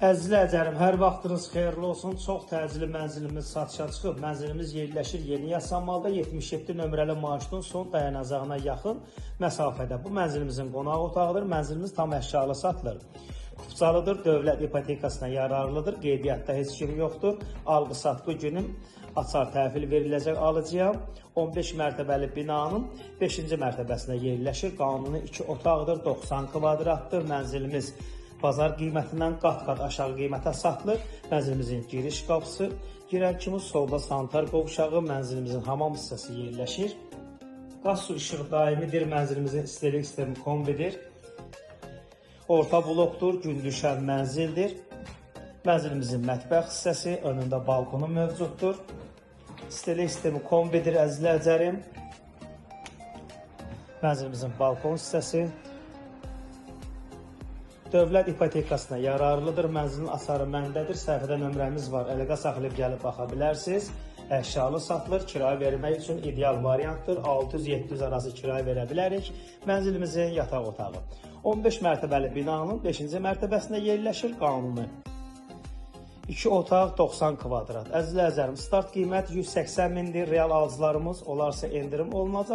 Əziz əzərim, hər vaxtınız xeyirli olsun. Çox təcili mənzilimiz satışa çıxıb. Mənzilimiz yerləşir Yeni Yasamalda 77 nömrəli marşrutun son dayanacağına yaxın məsafədə. Bu mənzilimizin qonaq otağıdır. Mənzilimiz tam əşyalı satılır. Kupçalıdır, dövlət ipotekasına yararlıdır. Qeydiyyatda heç kim yoxdur. Alqı-satqı günü açar təhvil veriləcək alıcıya. 15 mərtəbəli binanın 5-ci mərtəbəsində yerləşir. Qanuni 2 otaqdır, 90 kvadratdır. Mənzilimiz bazar qiymətindən qat-qat aşağı qiymətə satılır. Mənzilimizin giriş qapısı, girən kimi solda sanitar qovşağı, mənzilimizin hamam hissəsi yerləşir. Qaz su işıq daimidir, mənzilimizin istilik sistemi kombidir. Orta blokdur, gün düşən mənzildir. Mənzilimizin mətbəx hissəsi, önündə balkonu mövcuddur. İstilik sistemi kombidir, əzizlərim. Mənzilimizin balkon hissəsi. Dövlət ipotekasına yararlıdır. Mənzilin açarı məndədir. Səhifədə nömrəmiz var. Əlaqə saxlayıb gəlib baxa bilərsiniz. Əşyalı satılır. Kirayə vermək üçün ideal variantdır. 600-700 arası kirayə verə bilərik. Mənzilimizin yataq otağı. 15 mərtəbəli binanın 5-ci mərtəbəsində yerləşir. Qanuni 2 otaq 90 kvadrat. Əziz əzərim, start qiymət 180 mindir. Real alıcılarımız olarsa endirim olunacaq.